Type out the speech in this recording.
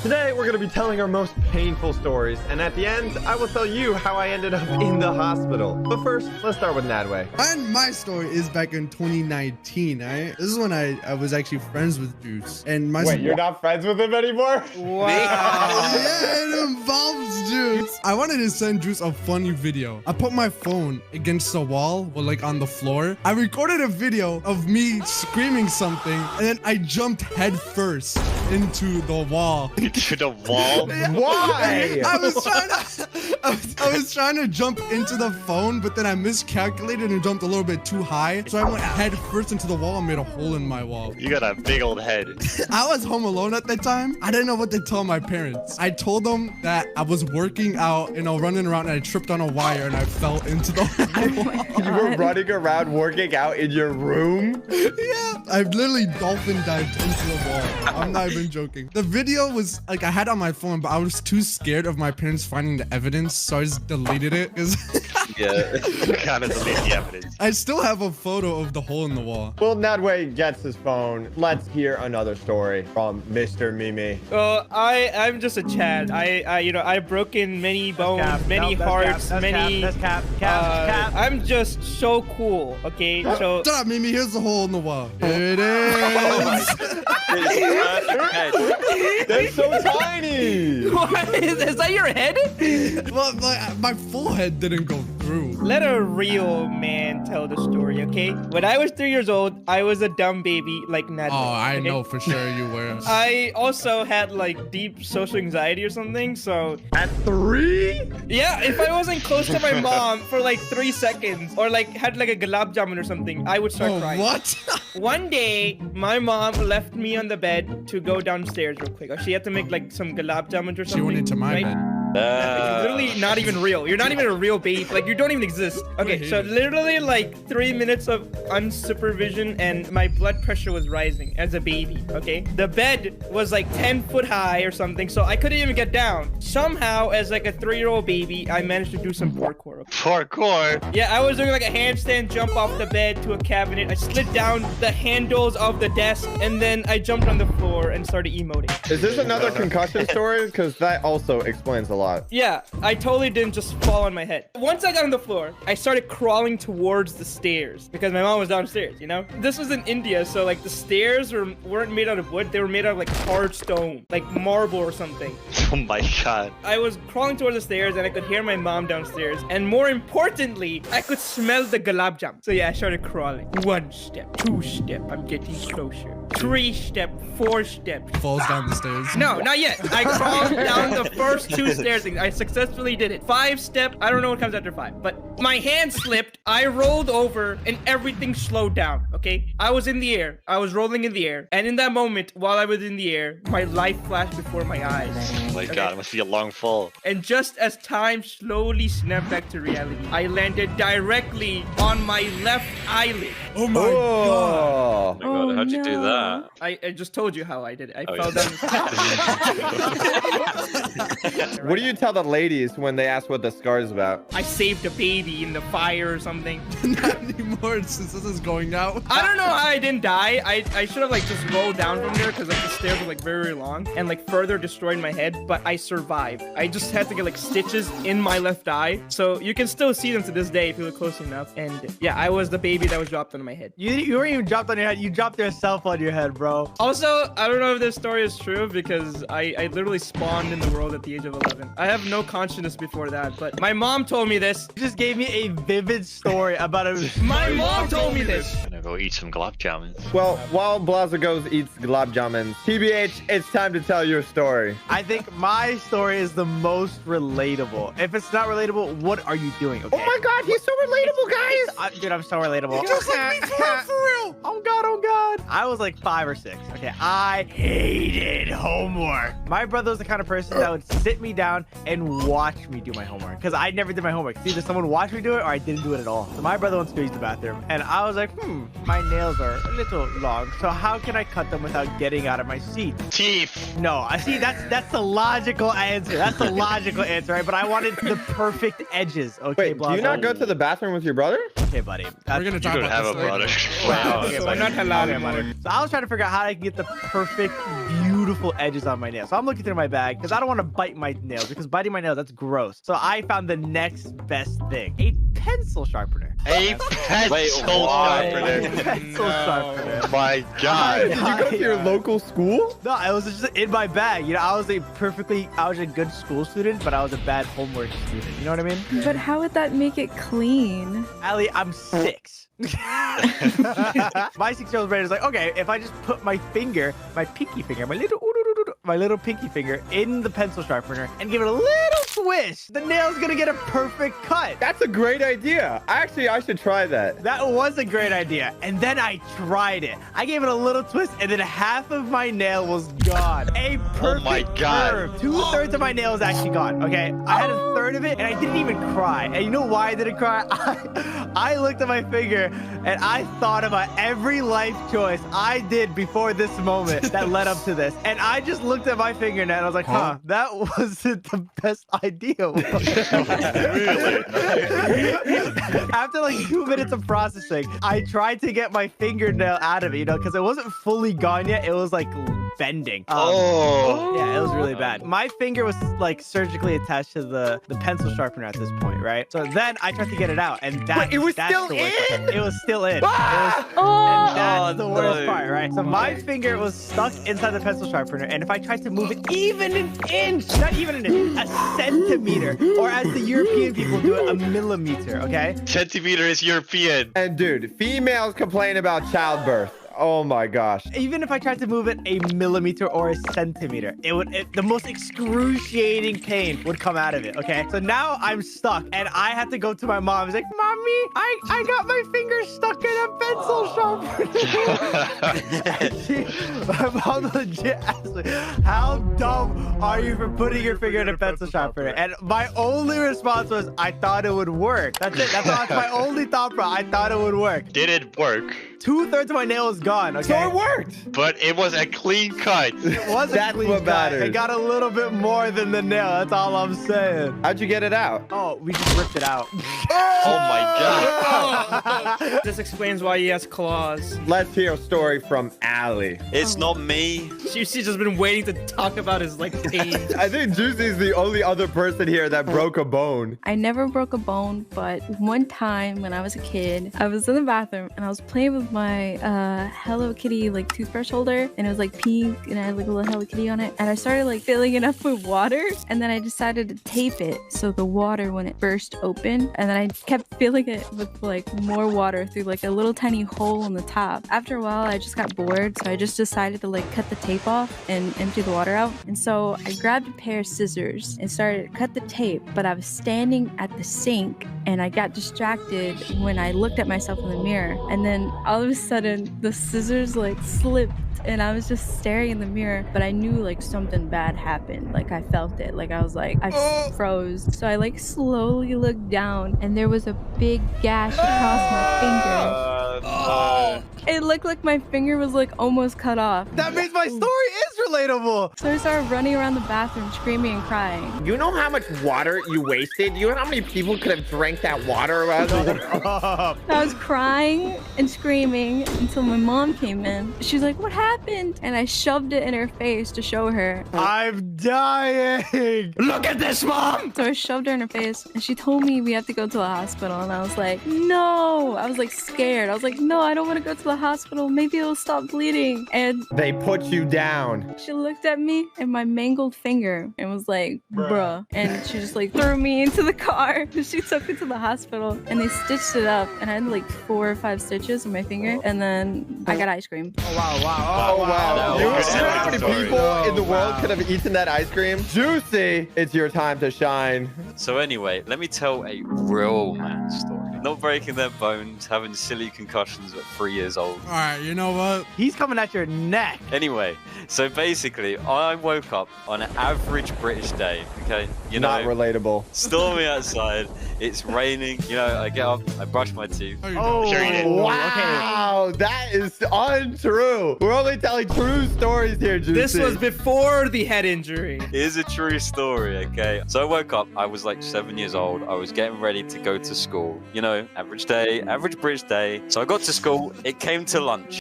Today, we're going to be telling our most painful stories, and at the end, I will tell you how I ended up in the hospital. But first, let's start with Nadway. And my story is back in 2019, right? This is when I was actually friends with Juice. And my Wait, you're not friends with him anymore? Wow. Yeah, it involves Juice. I wanted to send Juice a funny video. I put my phone against the wall, well, like on the floor. I recorded a video of me screaming something, and then I jumped head first into the wall. Into the wall? Why? I was trying to jump into the phone, but then I miscalculated and jumped a little bit too high. So I went head first into the wall and made a hole in my wall. You got a big old head. I was home alone at the time. I didn't know what to tell my parents. I told them that I was working out, running around, and I tripped on a wire and I fell into the wall. You were running around working out in your room? Yeah, I literally dolphin dived into the wall. I'm not even joking. The video was like, I had it on my phone, but I was too scared of my parents finding the evidence, so I just deleted it. Yeah, kind of delete the evidence. I still have a photo of the hole in the wall. Well, Nadway gets his phone. Let's hear another story from Mr. Mimi. I'm just a Chad. I've broken many bones, many hearts, many. Cap. I'm just so cool. Okay, so. Shut up, Mimi. Here's the hole in the wall. Here it is. That's so tiny. What is that? Your head? Well, my full head didn't go through. Let a real man tell the story, okay? When I was 3 years old, I was a dumb baby like Nadway. Oh, I okay? know for sure you were. I also had like deep social anxiety or something, so At 3? yeah, if I wasn't close to my mom for like 3 seconds or like had like a gulab jamun or something, I would start crying. What? One day, my mom left me on the bed to go downstairs real quick. She had to make like some gulab jamun or something. She went into my right? bed. It's literally not even real. You're not even a real baby. Like, you don't even exist. Okay, so literally like 3 minutes of unsupervision and my blood pressure was rising as a baby, okay? The bed was like 10 foot high or something, so I couldn't even get down. Somehow, as like a 3-year-old baby, I managed to do some parkour. Okay? Parkour? Yeah, I was doing like a handstand jump off the bed to a cabinet. I slid down the handles of the desk, and then I jumped on the floor and started emoting. Is this another concussion story? Because that also explains a lot. Yeah, I totally didn't just fall on my head. Once I got on the floor, I started crawling towards the stairs because my mom was downstairs, you know? This was in India, so like the stairs weren't made out of wood. They were made out of like hard stone, like marble or something. Oh my god. I was crawling towards the stairs and I could hear my mom downstairs. And more importantly, I could smell the gulab jam. So yeah, I started crawling. 1 step, 2 step, I'm getting closer. 3 step, 4 step. Falls down the stairs. No, not yet. I crawled down the first 2 stairs. I successfully did it. 5 step. I don't know what comes after 5, but my hand slipped. I rolled over and everything slowed down. Okay, I was in the air. I was rolling in the air, and in that moment, while I was in the air, my life flashed before my eyes. Oh my god, it must be a long fall. And just as time slowly snapped back to reality, I landed directly on my left eyelid. Oh my god. Oh my god, how'd you do that? I just told you how I did it. I Oh, fell down. What do you tell the ladies when they ask what the scar is about? I saved a baby in the fire or something. Not anymore since this is going out. I don't know how I didn't die. I should have like just rolled down from there because like the stairs were like very long and like further destroyed my head, but I survived. I just had to get like stitches in my left eye, so you can still see them to this day if you look close enough. And yeah, I was the baby that was dropped on my head. You weren't even dropped on your head. You dropped yourself on your head, bro. Also, I don't know if this story is true because I literally spawned in the world at the age of 11. I have no consciousness before that, but my mom told me this. You just gave me a vivid story about a... My mom told me this. I'm gonna go eat some gulab jamuns. Well, while Blaza goes eats gulab jamuns, TBH, it's time to tell your story. I think my story is the most relatable. If it's not relatable, what are you doing? Okay? Oh my god, he's so relatable, guys! Dude, I'm so relatable. Just like me for real. Oh god, oh god. I was like 5 or 6. Okay, I hated homework. My brother was the kind of person that would sit me down and watch me do my homework because I never did my homework. It's either someone watched me do it or I didn't do it at all. So my brother wants to use the bathroom and I was like, my nails are a little long. So how can I cut them without getting out of my seat? Teeth. No, I see that's the logical answer. That's the logical answer, right? But I wanted the perfect edges. Okay, Wait, do you not go to the bathroom with your brother? Okay, buddy. We're gonna You talk don't about have this a later. brother. Wow. Okay, so not halal anymore. So I was trying to figure out how I can get the perfect, beautiful beautiful edges on my nails. So I'm looking through my bag because I don't want to bite my nails because biting my nails, that's gross. So I found the next best thing, a pencil sharpener. A pencil sharpener. Pencil sharpener. My God. Did you go to your local school? No, it was just in my bag. You know, I was a good school student, but I was a bad homework student. You know what I mean? But how would that make it clean? Ali, I'm 6. My 6-year-old brain is like, okay, if I just put my finger, my pinky finger, my little pinky finger in the pencil sharpener and give it a little twist, the nail's gonna get a perfect cut. That's a great idea. Actually, I should try that. That was a great idea. And then I tried it. I gave it a little twist, and then half of my nail was gone. A perfect my God. curve. 2/3 of my nail is actually gone. Okay, I had a third of it, and I didn't even cry. And you know why I didn't cry? I looked at my finger, and I thought about every life choice I did before this moment that led up to this. And I just looked at my fingernail, and I was like, huh, that wasn't the best idea. After like 2 minutes of processing, I tried to get my fingernail out of it, you know, because it wasn't fully gone yet. It was like bending. Yeah, it was really bad. My finger was like surgically attached to the pencil sharpener at this point, right? So then I tried to get it out, and Wait, it was that's still the worst in? part. It was still in. Oh, And that's the worst no. part, right? So my finger was stuck inside the pencil sharpener, and if I tried to move it even an inch, not even an inch, a centimeter, or as the European people do it, a millimeter, okay? Centimeter is European. And dude, females complain about childbirth. Oh my gosh. Even if I tried to move it a millimeter or a centimeter, the most excruciating pain would come out of it, okay? So now I'm stuck, and I have to go to my mom. He's like, Mommy, I got my finger stuck in a pencil sharpener. My mom legit asked me, how dumb are you for putting your finger in a pencil sharpener? And my only response was, I thought it would work. That's it. That's my only thought, bro. I thought it would work. Did it work? 2/3 of my nail is gone, okay? So it worked. But it was a clean cut. It wasn't That's clean what cut. matters. It got a little bit more than the nail. That's all I'm saying. How'd you get it out? Oh, we just ripped it out. Oh my God. This explains why he has claws. Let's hear a story from Ali. It's not me. She's just been waiting to talk about his like pain. I think Juicy's the only other person here that broke a bone. I never broke a bone, but one time when I was a kid, I was in the bathroom and I was playing with my Hello Kitty like toothbrush holder, and it was like pink and I had like a little Hello Kitty on it, and I started like filling it up with water, and then I decided to tape it so the water wouldn't burst open, and then I kept filling it with like more water through like a little tiny hole on the top. After a while I just got bored, so I just decided to like cut the tape off and empty the water out, and so I grabbed a pair of scissors and started to cut the tape, but I was standing at the sink and I got distracted when I looked at myself in the mirror, and then all of a sudden the scissors like slipped and I was just staring in the mirror, but I knew like something bad happened. Like I felt it. Like I was like, I froze. So I like slowly looked down and there was a big gash across my finger. It looked like my finger was like almost cut off. That means my story is relatable. So I started running around the bathroom screaming and crying. You know how much water you wasted? You know how many people could have drank that water? I was crying and screaming until my mom came in. She's like, what happened? And I shoved it in her face to show her. I'm dying. Look at this, Mom. So I shoved her in her face and she told me we have to go to the hospital. And I was like, no. I was like scared. I was like, no, I don't want to go to the hospital. Maybe it'll stop bleeding. And They put you down. she looked at me and my mangled finger and was like, bruh. And she just like threw me into the car. She took me to the hospital and they stitched it up. And I had like 4 or 5 stitches in my finger. And then I got ice cream. Oh, wow. Oh, wow. No, You know it's how many story. people in the world could have eaten that ice cream? Juicy, it's your time to shine. So anyway, let me tell a real man story. Not breaking their bones, having silly concussions at 3 years old. All right, you know what? He's coming at your neck. Anyway, so basically, I woke up on an average British day, okay? You Not know, relatable. stormy outside, it's raining, you know, I get up, I brush my teeth. How you Oh, doing? Sure you did. Wow, that is untrue. We're only telling true stories here, Juicy. This was before the head injury. Here's a true story, okay? So I woke up, I was like 7 years old, I was getting ready to go to school. You know, average day, average British day. So I got to school, it came to lunch.